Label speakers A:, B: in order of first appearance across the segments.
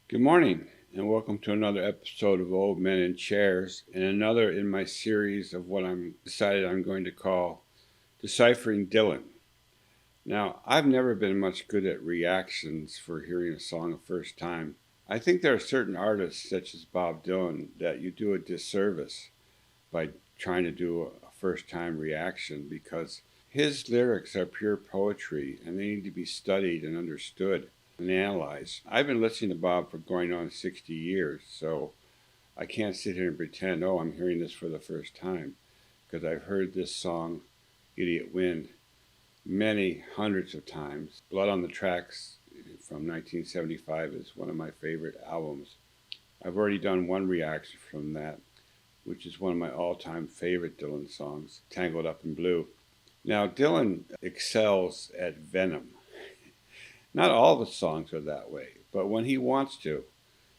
A: Good morning, and welcome to another episode of Old Men in Chairs, and another in my series of what I'm decided I'm going to call Deciphering Dylan. Now, I've never been much good at reactions for hearing a song the first time. I think there are certain artists, such as Bob Dylan, that you do a disservice by trying to do a first time reaction because his lyrics are pure poetry and they need to be studied and understood and analyzed. I've been listening to Bob for going on 60 years, so I can't sit here and pretend, oh, I'm hearing this for the first time, because I've heard this song, Idiot Wind, many hundreds of times. Blood on the Tracks from 1975 is one of my favorite albums. I've already done one reaction from that, which is one of my all-time favorite Dylan songs, Tangled Up in Blue. Now, Dylan excels at venom. Not all the songs are that way, but when he wants to,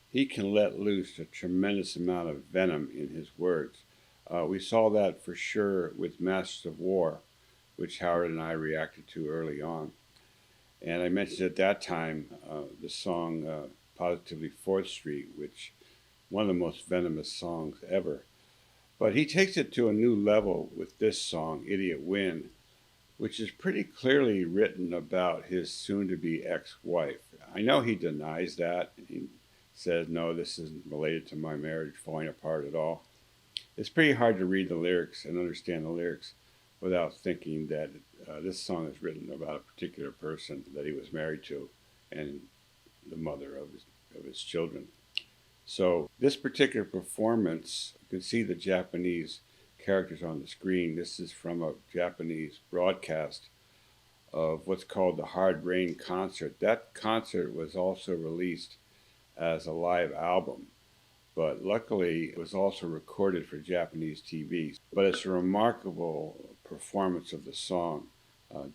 A: he can let loose a tremendous amount of venom in his words. We saw that for sure with Masters of War, which Howard and I reacted to early on. And I mentioned at that time the song Positively 4th Street, which one of the most venomous songs ever. But he takes it to a new level with this song, Idiot Wind, which is pretty clearly written about his soon-to-be ex-wife. I know he denies that. He says, no, this isn't related to my marriage falling apart at all. It's pretty hard to read the lyrics and understand the lyrics without thinking that this song is written about a particular person that he was married to and the mother of his children. So this particular performance, you can see the Japanese characters on the screen. This is from a Japanese broadcast of what's called the Hard Rain concert. That concert was also released as a live album, but luckily it was also recorded for Japanese TV. But it's a remarkable performance of the song.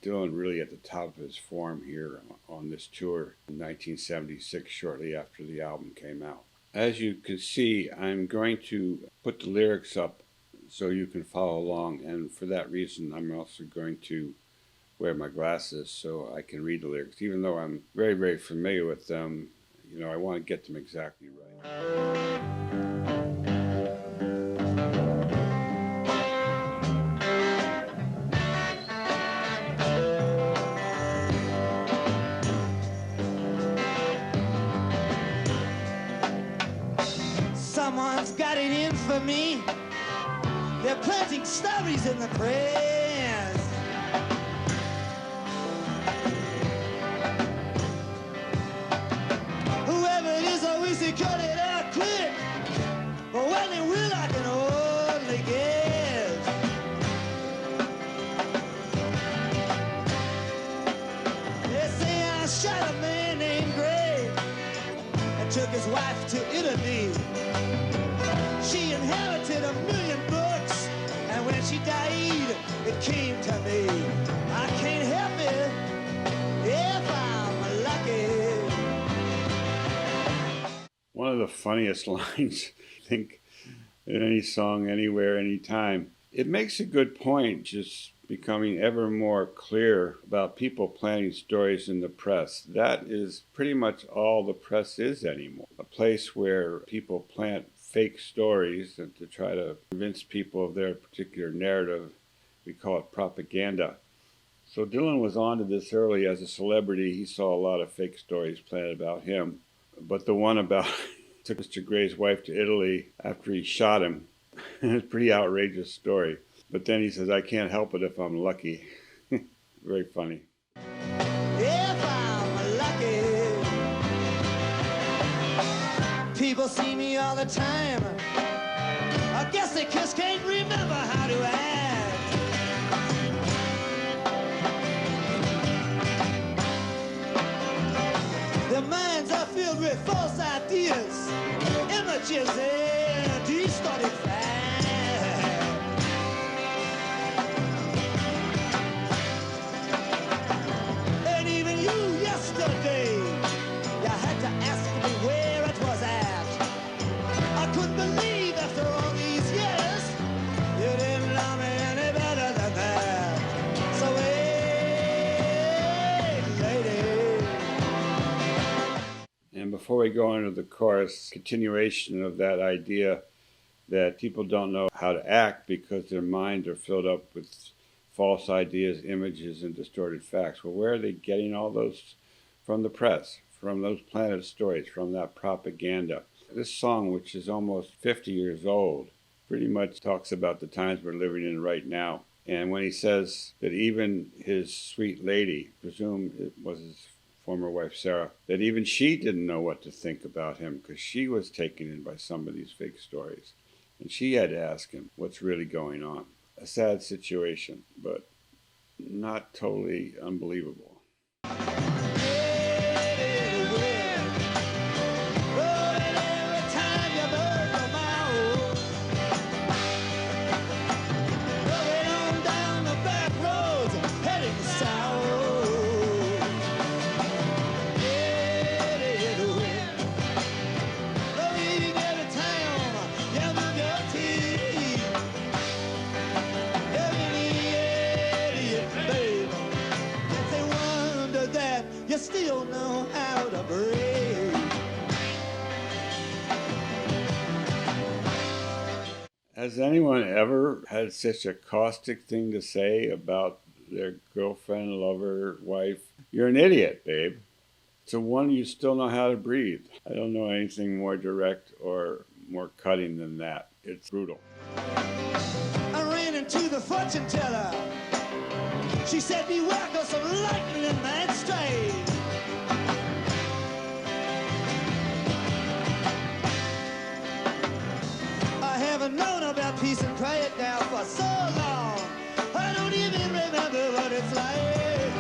A: Dylan really at the top of his form here on this tour in 1976, shortly after the album came out. As you can see, I'm going to put the lyrics up so you can follow along, and for that reason I'm also going to wear my glasses so I can read the lyrics. Even though I'm very, very familiar with them, I want to get them exactly right.
B: Someone's got it in for me. They're planting stories in the press. Whoever it is, I wish they cut it out quick. But when they will, I can only guess. They say I shot a man named Gray and took his wife to Italy. She inherited $1 million bucks, and when she died, it came to me. I can't help it if I'm lucky.
A: One of the funniest lines, I think, in any song, anywhere, anytime. It makes a good point, just becoming ever more clear about people planting stories in the press. That is pretty much all the press is anymore. A place where people plant fake stories and to try to convince people of their particular narrative. We call it propaganda. So Dylan was onto this early as a celebrity. He saw a lot of fake stories planted about him. But the one about took Mr. Gray's wife to Italy after he shot him, it's a pretty outrageous story. But then he says, I can't help it if I'm lucky. Very funny.
B: If I'm lucky. People see me all the time. I guess they just can't remember how to act. Their minds are filled with false ideas, images, and distorted facts. And even you yesterday, you had to ask me where it was at. I couldn't believe after all these years you didn't love me any better than that. So hey, lady.
A: before we go into the chorus, continuation of that idea that people don't know how to act because their minds are filled up with false ideas, images, and distorted facts. Well, where are they getting all those? From the press, from those planted stories, from that propaganda. This song, which is almost 50 years old, pretty much talks about the times we're living in right now. And when he says that even his sweet lady, presume it was his former wife Sarah, that even she didn't know what to think about him because she was taken in by some of these fake stories. And she had to ask him what's really going on. A sad situation, but not totally unbelievable.
B: You still know how to breathe.
A: Has anyone ever had such a caustic thing to say about their girlfriend, lover, wife? You're an idiot, babe. It's a wonder you still know how to breathe. I don't know anything more direct or more cutting than that. It's brutal.
B: I ran into the fortune teller. She said, beware, 'cause some lightning in that straight. I haven't known about peace and quiet now for so long. I don't even remember what it's like.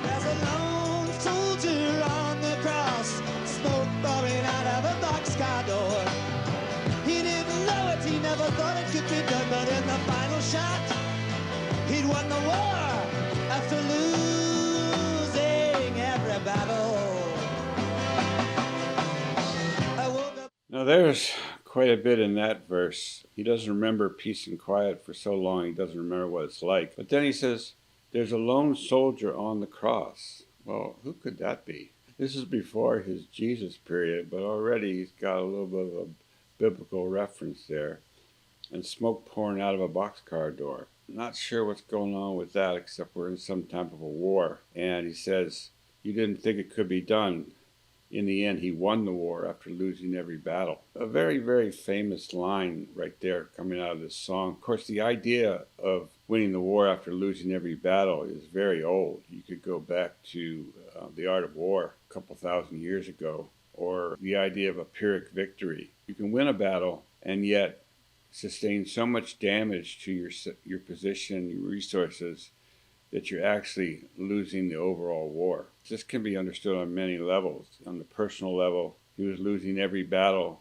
B: There's a lone soldier on the cross, smoke pouring out of a boxcar door. He didn't know it, he never thought it could be done, but in the final shot, he'd won the war after losing every battle. I woke up.
A: Now there's quite a bit in that verse. He doesn't remember peace and quiet for so long, he doesn't remember what it's like. But then he says, there's a lone soldier on the cross. Well, who could that be? This is before his Jesus period, but already he's got a little bit of a biblical reference there, and smoke pouring out of a boxcar door. Not sure what's going on with that, except we're in some type of a war. And he says, you didn't think it could be done. In the end, he won the war after losing every battle. A very, very famous line right there coming out of this song. Of course, the idea of winning the war after losing every battle is very old. You could go back to The Art of War a couple thousand years ago, or the idea of a Pyrrhic victory. You can win a battle and yet sustain so much damage to your position, your resources, that you're actually losing the overall war. This can be understood on many levels. On the personal level, he was losing every battle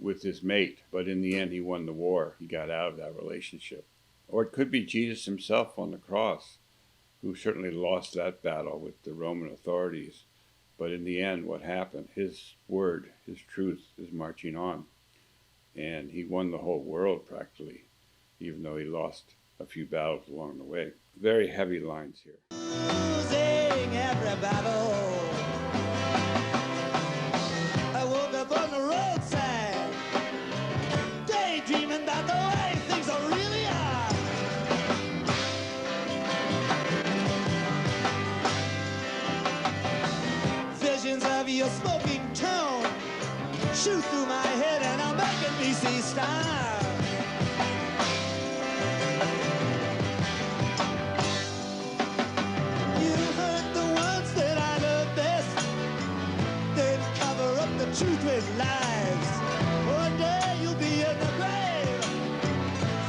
A: with his mate, but in the end he won the war. He got out of that relationship. Or it could be Jesus himself on the cross, who certainly lost that battle with the Roman authorities. But in the end, what happened? His word, his truth is marching on. And he won the whole world practically, even though he lost a few battles along the way. Very heavy lines here.
B: Losing every battle. I woke up on the roadside, daydreaming about the way things are really are. Visions of your smoking town shoot through my head and are making me see stars. You heard the words that I love best, then cover up the truth with lies. One day you'll be in the grave,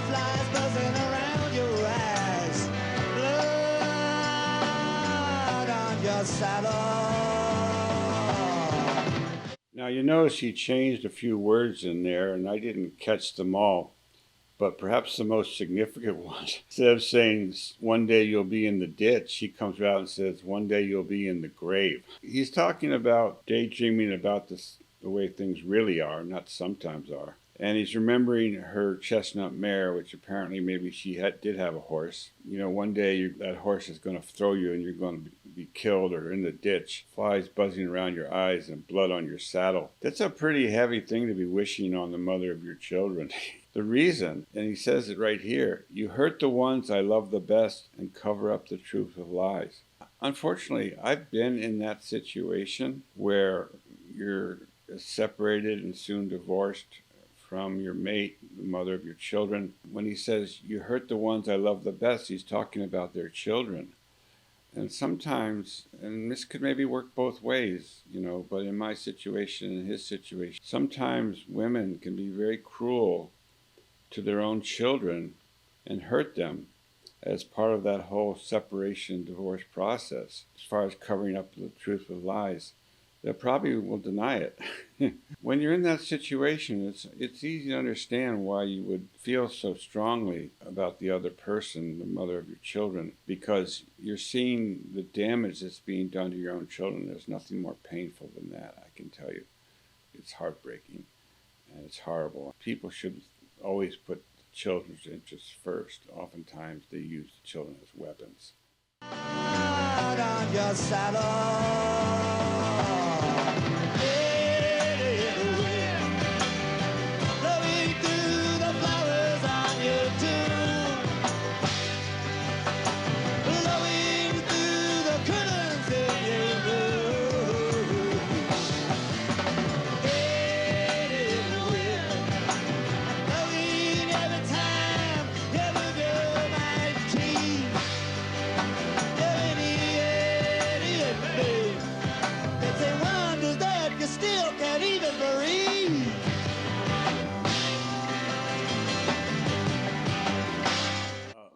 B: flies buzzing around your eyes, blood on your saddle.
A: Now you notice he changed a few words in there, and I didn't catch them all, but perhaps the most significant one, instead of saying one day you'll be in the ditch, he comes out and says one day you'll be in the grave. He's talking about daydreaming about the way things really are, not sometimes are. And he's remembering her chestnut mare, which apparently maybe did have a horse. You know, one day that horse is going to throw you and you're going to be killed or in the ditch. Flies buzzing around your eyes and blood on your saddle. That's a pretty heavy thing to be wishing on the mother of your children. The reason, and he says it right here, you hurt the ones I love the best and cover up the truth with lies. Unfortunately, I've been in that situation where you're separated and soon divorced from your mate, the mother of your children. When he says, you hurt the ones I love the best, he's talking about their children. And sometimes, and this could maybe work both ways, you know, but in my situation, in his situation, sometimes women can be very cruel to their own children and hurt them as part of that whole separation and divorce process. As far as covering up the truth with lies, they probably will deny it. When you're in that situation, it's easy to understand why you would feel so strongly about the other person, the mother of your children, because you're seeing the damage that's being done to your own children. There's nothing more painful than that, I can tell you. It's heartbreaking and it's horrible. People should always put children's interests first. Oftentimes they use the children as weapons.
B: Out on your saddle.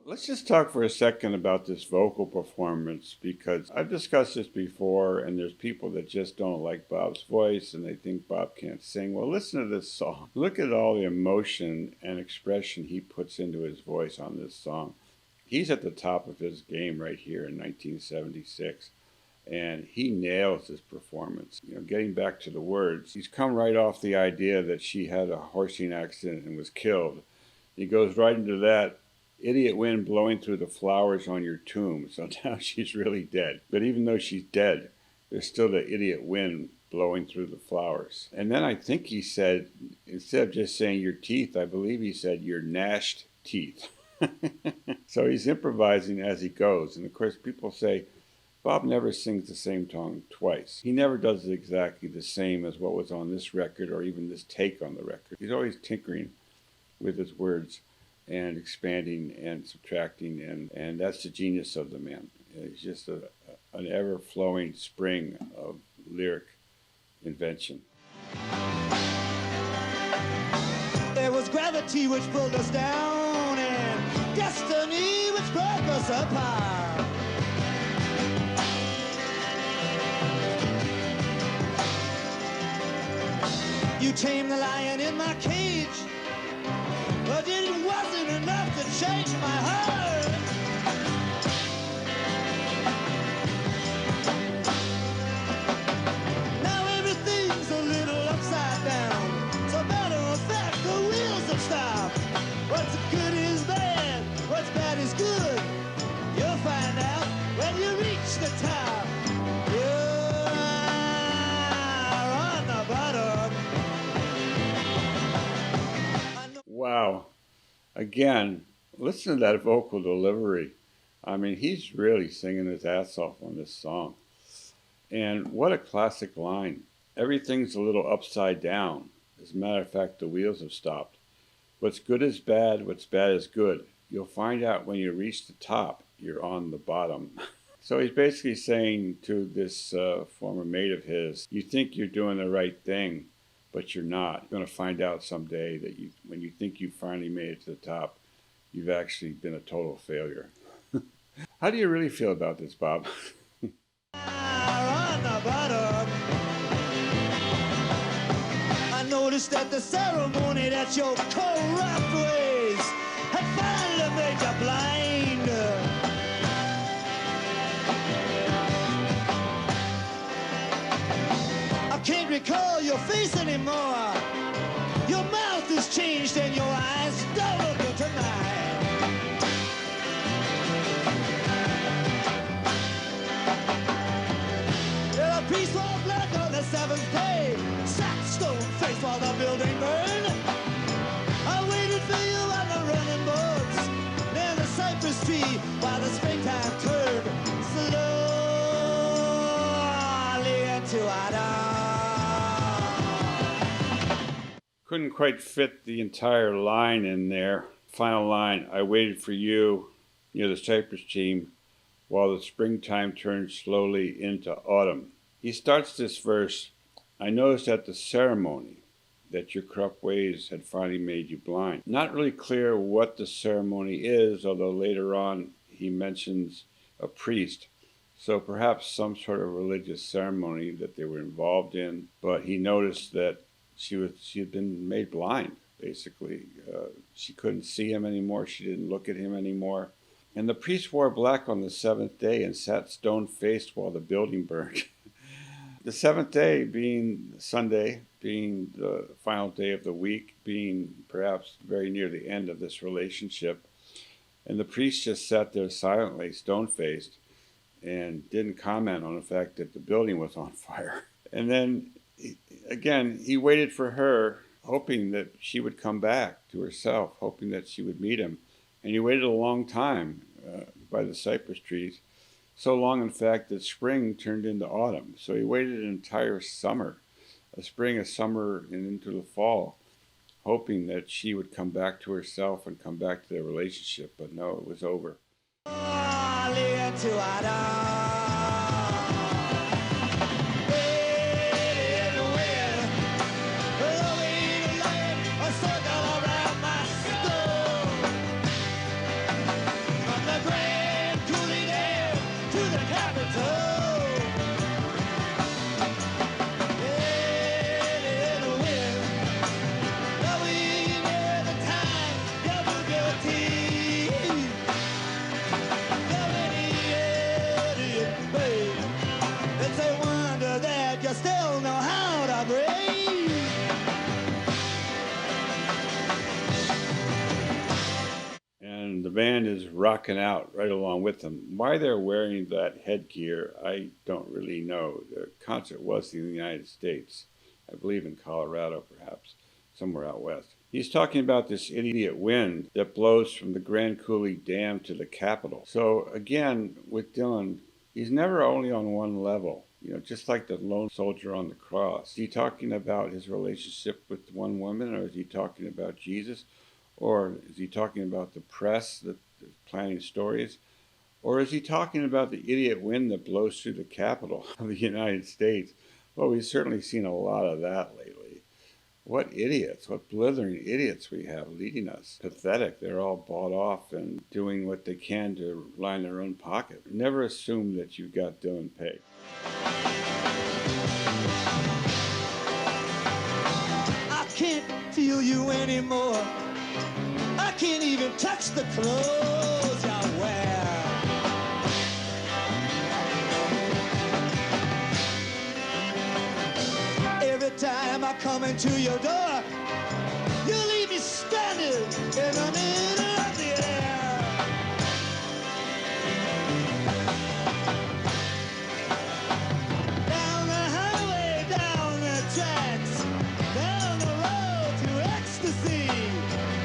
A: Let's just talk for a second about this vocal performance, because I've discussed this before and there's people that just don't like Bob's voice and they think Bob can't sing. Well, listen to this song. Look at all the emotion and expression he puts into his voice on this song. He's at the top of his game right here in 1976, and he nails his performance. You know, getting back to the words, he's come right off the idea that she had a horsing accident and was killed. He goes right into that. Idiot wind blowing through the flowers on your tomb. So now she's really dead. But even though she's dead, there's still the idiot wind blowing through the flowers. And then I think he said, instead of just saying your teeth, I believe he said your gnashed teeth. So he's improvising as he goes. And of course, people say, Bob never sings the same song twice. He never does it exactly the same as what was on this record or even this take on the record. He's always tinkering with his words and expanding and subtracting, and that's the genius of the man. He's just an ever-flowing spring of lyric invention.
B: There was gravity which pulled us down and destiny which broke us apart. You tamed the lion in my cage, but it wasn't enough to change my heart. Now everything's a little upside down. So matter of fact, the wheels have stopped. What's good is bad, what's bad is good. You'll find out when you reach the top. You're on the bottom.
A: Wow. Again, listen to that vocal delivery. I mean, he's really singing his ass off on this song. And what a classic line. Everything's a little upside down. As a matter of fact, the wheels have stopped. What's good is bad, what's bad is good. You'll find out when you reach the top, you're on the bottom. So he's basically saying to this former mate of his, you think you're doing the right thing, but you're not. You're going to find out someday that when you think you finally made it to the top, you've actually been a total failure. How do you really feel about this, Bob?
B: On the bottom. I noticed that the ceremony that your corrupt ways had finally made you blind. I can't recall your face anymore. Your mouth is changed.
A: couldn't quite fit the entire line in there. Final line, I waited for you near the cypress tree while the springtime turned slowly into autumn. He starts this verse, I noticed at the ceremony that your corrupt ways had finally made you blind. Not really clear what the ceremony is, although later on he mentions a priest. So perhaps some sort of religious ceremony that they were involved in, but he noticed that she had been made blind, basically. She couldn't see him anymore. She didn't look at him anymore. And the priest wore black on the seventh day and sat stone-faced while the building burned. The seventh day being Sunday, being the final day of the week, being perhaps very near the end of this relationship. And the priest just sat there silently, stone-faced, and didn't comment on the fact that the building was on fire. And then, again, he waited for her, hoping that she would come back to herself, hoping that she would meet him. And he waited a long time by the cypress trees, so long, in fact, that spring turned into autumn. So he waited an entire summer, a spring, a summer, and into the fall, hoping that she would come back to herself and come back to their relationship. But no, it was over.
B: Still know how to breathe.
A: And the band is rocking out right along with them. Why they're wearing that headgear, I don't really know. The concert was in the United States. I believe in Colorado, perhaps, somewhere out west. He's talking about this idiot wind that blows from the Grand Coulee Dam to the Capitol. So again, with Dylan, he's never only on one level. Just like the lone soldier on the cross. Is he talking about his relationship with one woman, or is he talking about Jesus? Or is he talking about the press that's planning stories? Or is he talking about the idiot wind that blows through the Capitol of the United States? Well, we've certainly seen a lot of that lately. What idiots, what blithering idiots we have leading us. Pathetic. They're all bought off and doing what they can to line their own pocket. Never assume that you've got Dylan pegged.
B: I can't feel you anymore. I can't even touch the clothes I wear. Every time I come into your door, you leave me standing in the middle of the air. Down the highway, down the tracks, down the road to ecstasy.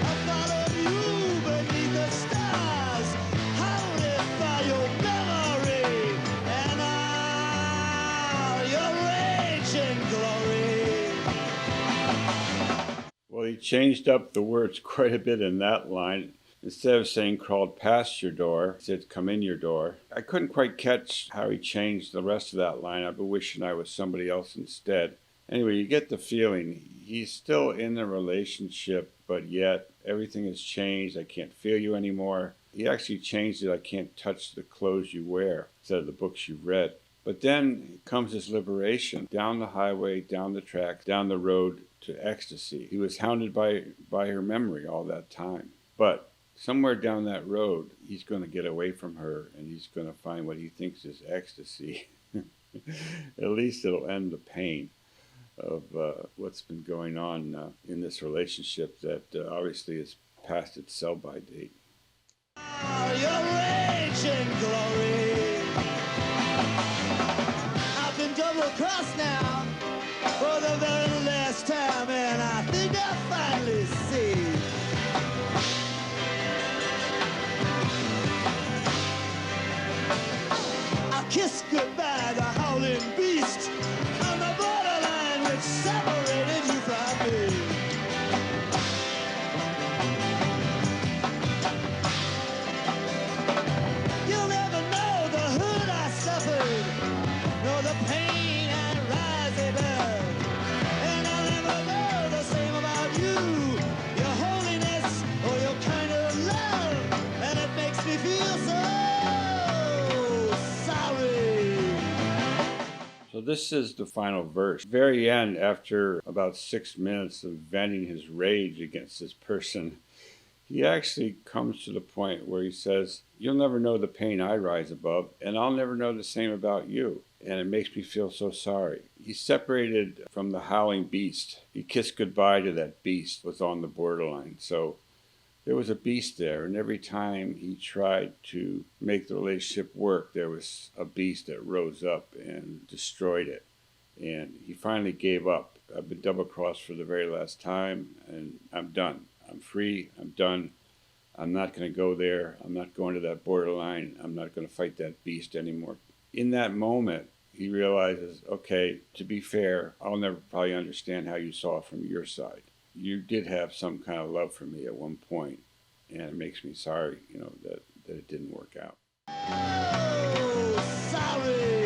B: I followed you beneath the stars, haunted by your memory and all your rage and glory.
A: Well, he changed up the words quite a bit in that line. Instead of saying crawled past your door, he said come in your door. I couldn't quite catch how he changed the rest of that line. I've been wishing I was somebody else instead. Anyway, you get the feeling he's still in the relationship, but yet everything has changed. I can't feel you anymore. He actually changed it. I can't touch the clothes you wear instead of the books you read. But then comes his liberation. Down the highway, down the track, down the road to ecstasy. He was hounded by her memory all that time. But somewhere down that road, he's going to get away from her and he's going to find what he thinks is ecstasy. At least it'll end the pain of what's been going on in this relationship that obviously is past its sell-by date.
B: Your rage and glory. I've been double-crossed now for the very last time, and I think I finally see. I kissed goodbye the howling beast on the borderline which separated you from me.
A: So this is the final verse. Very end, after about 6 minutes of venting his rage against this person, he actually comes to the point where he says, "You'll never know the pain I rise above, and I'll never know the same about you. And it makes me feel so sorry." He separated from the howling beast. He kissed goodbye to that beast, was on the borderline. So there was a beast there, and every time he tried to make the relationship work, there was a beast that rose up and destroyed it. And he finally gave up. "I've been double crossed for the very last time, and I'm done. I'm free. I'm done. I'm not going to go there. I'm not going to that borderline. I'm not going to fight that beast anymore." In that moment, he realizes, okay, to be fair, I'll never probably understand how you saw it from your side. You did have some kind of love for me at one point, and it makes me sorry, that it didn't work out.
B: Oh, sorry.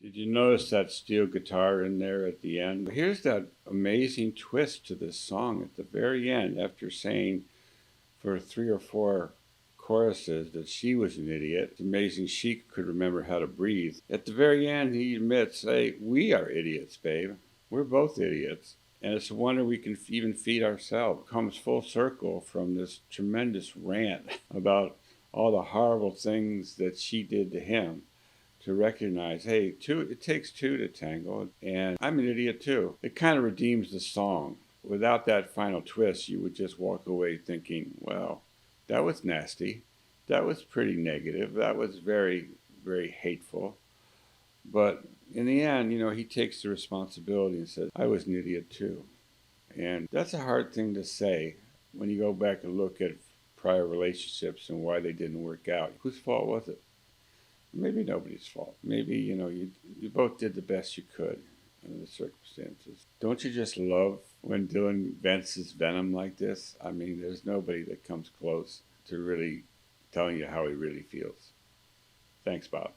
A: Did you notice that steel guitar in there at the end? Here's that amazing twist to this song at the very end, after saying for 3 or 4 choruses that she was an idiot. It's amazing she could remember how to breathe. At the very end, he admits, "Hey, we are idiots, babe. We're both idiots. And it's a wonder we can even feed ourselves." It comes full circle from this tremendous rant about all the horrible things that she did to him, to recognize, hey, it takes two to tango, and I'm an idiot too. It kind of redeems the song. Without that final twist, you would just walk away thinking, well, that was nasty. That was pretty negative. That was very, very hateful. But in the end, he takes the responsibility and says, I was an idiot too. And that's a hard thing to say when you go back and look at prior relationships and why they didn't work out. Whose fault was it? Maybe nobody's fault. Maybe, you both did the best you could in the circumstances. Don't you just love when Dylan vents his venom like this? I mean, there's nobody that comes close to really telling you how he really feels. Thanks, Bob.